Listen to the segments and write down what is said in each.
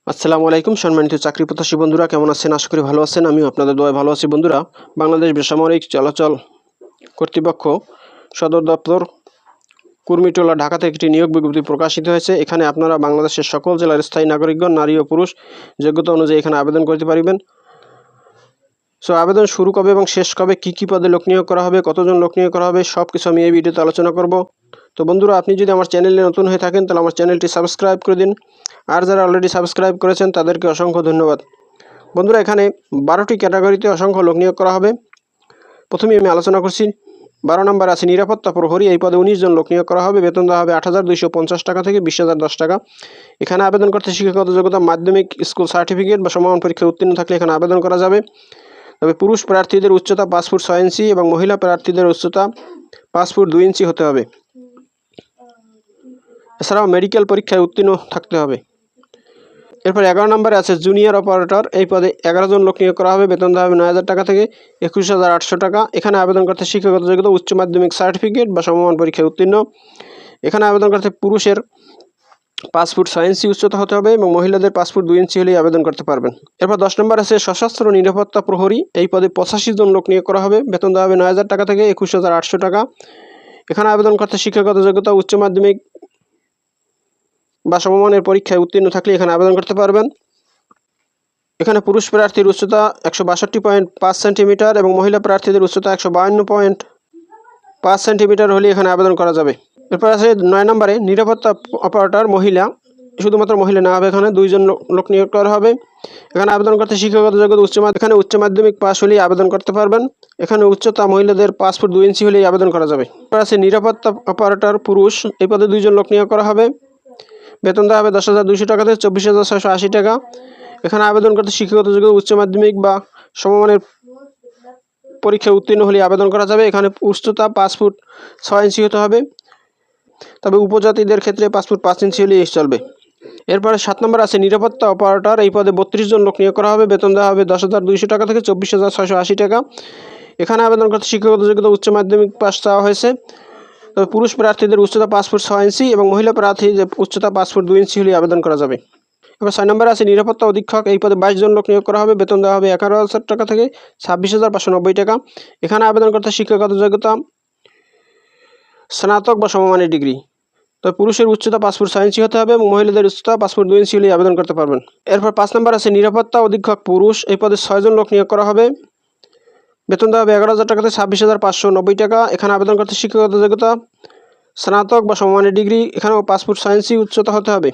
আসসালামু আলাইকুম সম্মানিত চাকরি প্রত্যাশী বন্ধুরা, কেমন আছেন? আশা করি ভালো আছেন। আমি আপনাদের দোয়ায় ভালো আছি। বন্ধুরা, বাংলাদেশ বেসামরিক চলাচল কর্তৃপক্ষ সদর দপ্তর কুর্মিটোলা ঢাকা থেকে একটি নিয়োগ বিজ্ঞপ্তি প্রকাশিত হয়েছে। এখানে আপনারা বাংলাদেশের সকল জেলার স্থায়ী নাগরিকগণ, নারী ও পুরুষ যোগ্যতা অনুযায়ী এখানে আবেদন করতে পারবেন। আবেদন শুরু কবে এবং শেষ কবে, কী পদে লোক নিয়োগ করা হবে, কতজন লোক নিয়োগ করা হবে, সব কিছু আমি এই ভিডিওতে আলোচনা করব। তো বন্ধুরা, আপনি যদি আমার চ্যানেলে নতুন হয়ে থাকেন তাহলে আমার চ্যানেলটি সাবস্ক্রাইব করে দিন, আর যারা অলরেডি সাবস্ক্রাইব করেছেন তাদেরকে অসংখ্য ধন্যবাদ। বন্ধুরা, এখানে 12টি ক্যাটাগরিতে অসংখ্য লোক নিয়োগ করা হবে। প্রথমে আমি আলোচনা করছি 12 নম্বর আছে নিরাপত্তা প্রহরী। এই পদে 19 জন লোক নিয়োগ করা হবে। বেতন দেওয়া হবে 8,250 টাকা থেকে 20,010 টাকা। এখানে আবেদন করতে শিক্ষাগত যোগ্যতা মাধ্যমিক স্কুল সার্টিফিকেট বা সমমান পরীক্ষায় উত্তীর্ণ থাকলে এখানে আবেদন করা যাবে। তবে পুরুষ প্রার্থীদের উচ্চতা 5 ফুট 6 ইঞ্চি এবং মহিলা প্রার্থীদের উচ্চতা 5 ফুট 2 ইঞ্চি হতে হবে। এছাড়াও মেডিকেল পরীক্ষায় উত্তীর্ণ থাকতে হবে। এরপর 11 নম্বরে আছে জুনিয়র অপারেটর। এই পদে 11 জন লোক নিয়োগ করা হবে। বেতন দেওয়া হবে 9,000 টাকা থেকে 21,800 টাকা। এখানে আবেদন করতে শিক্ষাগত যোগ্যতা উচ্চ মাধ্যমিক সার্টিফিকেট বা সমমান পরীক্ষায় উত্তীর্ণ। এখানে আবেদন করতে পুরুষের 5 ফুট 6 ইঞ্চি উচ্চতা হতে হবে এবং মহিলাদের 5 ফুট 2 ইঞ্চি হলেই আবেদন করতে পারবেন। এরপর 10 নম্বর আছে সশস্ত্র নিরাপত্তা প্রহরী। এই পদে 85 জন লোক নিয়োগ করা হবে। বেতন দেওয়া হবে 9,000 টাকা থেকে 21,800 টাকা। এখানে আবেদন করতে শিক্ষাগত যোগ্যতা উচ্চ মাধ্যমিক বা সমমানের পরীক্ষায় উত্তীর্ণ থাকলে এখানে আবেদন করতে পারবেন। এখানে পুরুষ প্রার্থীর উচ্চতা 162.5 সেন্টিমিটার এবং মহিলা প্রার্থীদের উচ্চতা 152.5 সেন্টিমিটার হলে এখানে আবেদন করা যাবে। এরপর আছে 9 নম্বরে নিরাপত্তা অপারেটর মহিলা। শুধুমাত্র মহিলা না হবে, এখানে 2 জন লোক নিয়োগ করা হবে। এখানে আবেদন করতে শিক্ষাগত যোগ্যতা উচ্চ মাধ্যমিক পাস হলেই আবেদন করতে পারবেন। এখানে উচ্চতা মহিলাদের 5 ফুট 2 ইঞ্চি হলেই আবেদন করা যাবে। এরপর আছে নিরাপত্তা অপারেটর পুরুষ। এই পদে 2 জন লোক নিয়োগ করা হবে। বেতন দেওয়া হবে 10,200 টাকা থেকে 24,680 টাকা। এখানে আবেদন করতে শিক্ষাগত যোগ্যতা উচ্চ মাধ্যমিক বা সমমানের পরীক্ষায় উত্তীর্ণ হলে আবেদন করা যাবে। এখানে উচ্চতা 5 ফুট 6 ইঞ্চি হতে হবে। তবে উপজাতিদের ক্ষেত্রে 5 ফুট 5 ইঞ্চি হলেই চলবে। এরপরে 7 নম্বর আছে নিরাপত্তা অপারেটর। এই পদে 32 জন লোক নিয়োগ করা হবে। বেতন দেওয়া হবে 10,200 টাকা থেকে 24,680 টাকা। এখানে আবেদন করতে শিক্ষাগত যোগ্যতা উচ্চ মাধ্যমিক পাস চাওয়া হয়েছে। তবে পুরুষ প্রার্থীদের উচ্চতা 5 ফুট 6 ইঞ্চি এবং মহিলা প্রার্থীদের উচ্চতা 5 ফুট 2 ইঞ্চি হলেই আবেদন করা যাবে। এবার 6 নম্বরে আছে নিরাপত্তা অধীক্ষক। এই পদে 22 জন লোক নিয়োগ করা হবে। বেতন দেওয়া হবে 11,000 টাকা থেকে 26,590 টাকা। এখানে আবেদন করতে শিক্ষাগত যোগ্যতা স্নাতক বা সমমানের ডিগ্রি। তবে পুরুষের উচ্চতা 5 ফুট 6 ইঞ্চি হতে হবে এবং মহিলাদের উচ্চতা 5 ফুট 2 ইঞ্চি হলেই আবেদন করতে পারবেন। এরপর 5 নম্বর আছে নিরাপত্তা অধীক্ষক পুরুষ। এই পদে 6 জন লোক নিয়োগ করা হবে। বেতন দেওয়া হবে 11,000 টাকা থেকে 26,590 টাকা। এখানে আবেদন করতে শিক্ষাগত যোগ্যতা স্নাতক বা সমমানের ডিগ্রি। এখানেও 5 ফুট 6 ইঞ্চি উচ্চতা হতে হবে।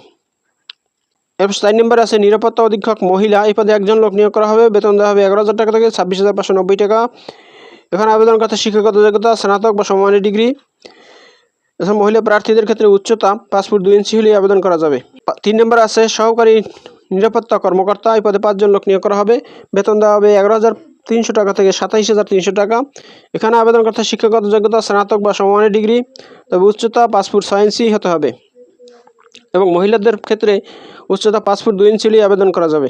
এরপর 4 নম্বরে আছে নিরাপত্তা অধীক্ষক মহিলা। এই পদে 1 জন লোক নিয়োগ করা হবে। বেতন দেওয়া হবে 11,000 টাকা থেকে 26,590 টাকা। এখানে আবেদন করতে শিক্ষাগত যোগ্যতা স্নাতক বা সমমানের ডিগ্রি। এছাড়া মহিলা প্রার্থীদের ক্ষেত্রে উচ্চতা 5 ফুট 2 ইঞ্চি হলেই আবেদন করা যাবে। 3 নম্বর আছে সহকারী নিরাপত্তা কর্মকর্তা। এই পদে 5 জন লোক নিয়োগ করা হবে। বেতন দেওয়া হবে 11,300 টাকা থেকে 27,300 টাকা। এখানে আবেদন করতে শিক্ষাগত যোগ্যতা স্নাতক বা সমমানের ডিগ্রি। তবে উচ্চতা 5 ফুট 6 ইঞ্চি হতে হবে এবং মহিলাদের ক্ষেত্রে উচ্চতা 5 ফুট 2 ইঞ্চি হলেই আবেদন করা যাবে।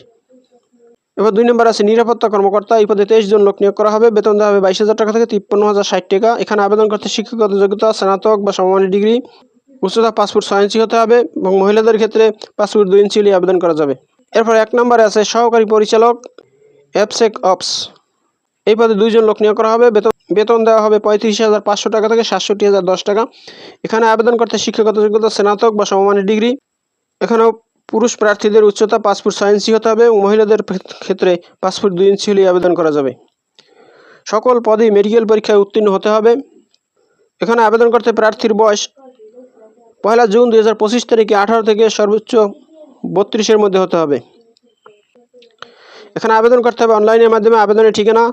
এবার 2 নম্বর আছে নিরাপত্তা কর্মকর্তা। এই পদে 23 জন লোক নিয়োগ করা হবে। বেতন দেওয়া হবে 22,000 টাকা থেকে 53,060 টাকা। এখানে আবেদন করতে শিক্ষাগত যোগ্যতা স্নাতক বা সমমানের ডিগ্রি। উচ্চতা 5 ফুট 6 ইঞ্চি হতে হবে এবং মহিলাদের ক্ষেত্রে 5 ফুট 2 ইঞ্চি হলেই আবেদন করা যাবে। এরপর 1 নম্বরে আছে সহকারী পরিচালক অ্যাপসেক অপস। এই পদে 2 জন লোক নিয়োগ করা হবে। বেতন দেওয়া হবে 35,500 টাকা থেকে 67,010 টাকা। এখানে আবেদন করতে শিক্ষাগত যোগ্যতা স্নাতক বা সমমানের ডিগ্রি। এখানেও পুরুষ প্রার্থীদের উচ্চতা 5 ফুট 6 ইঞ্চি হতে হবে এবং মহিলাদের ক্ষেত্রে 5 ফুট 2 ইঞ্চি হলেই আবেদন করা যাবে। সকল পদেই মেডিকেল পরীক্ষায় উত্তীর্ণ হতে হবে। এখানে আবেদন করতে প্রার্থীর বয়স 1 জুন 2025 তারিখে 18 থেকে সর্বোচ্চ 32-এর মধ্যে হতে হবে। এখানে আবেদন করতে হবে অনলাইনের মাধ্যমে। আবেদনের ঠিকানা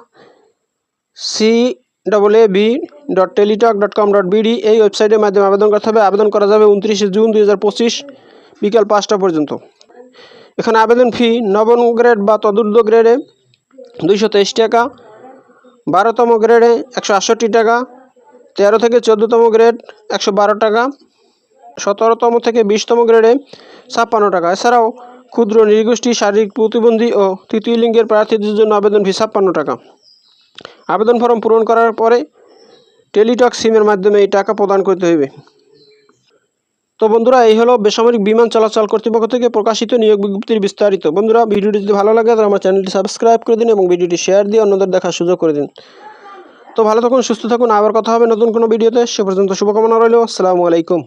caab.teletalk.com.bd এই ওয়েবসাইটের মাধ্যমে আবেদন করতে হবে। আবেদন করা যাবে 29 জুন 2025 বিকাল 5টা পর্যন্ত। এখানে আবেদন ফি নবম গ্রেড বা তদূর্ধ্ব গ্রেডে 223 টাকা, 12তম গ্রেডে 168 টাকা, 13 থেকে 14তম গ্রেড 112 টাকা, 17তম থেকে 20তম গ্রেডে 56 টাকা। এছাড়াও ক্ষুদ্র নৃগোষ্ঠী, শারীরিক প্রতিবন্ধী ও তৃতীয় লিঙ্গের প্রার্থীদের জন্য আবেদন ফি 56 টাকা। আবেদন ফর্ম পূরণ করার পরে টেলিটক সিমের মাধ্যমে এই টাকা প্রদান করতে হবে। তো বন্ধুরা, এই হলো বেসামরিক বিমান চলাচল কর্তৃপক্ষ থেকে প্রকাশিত নিয়োগ বিজ্ঞপ্তির বিস্তারিত। বন্ধুরা, ভিডিওটি যদি ভালো লাগে তাহলে আমার চ্যানেলটি সাবস্ক্রাইব করে দিন এবং ভিডিওটি শেয়ার দিয়ে অন্যদের দেখার সুযোগ করে দিন। তো ভালো থাকুন, সুস্থ থাকুন, আবার কথা হবে নতুন কোনো ভিডিওতে। সে পর্যন্ত শুভকামনা রইল। আসসালামু আলাইকুম।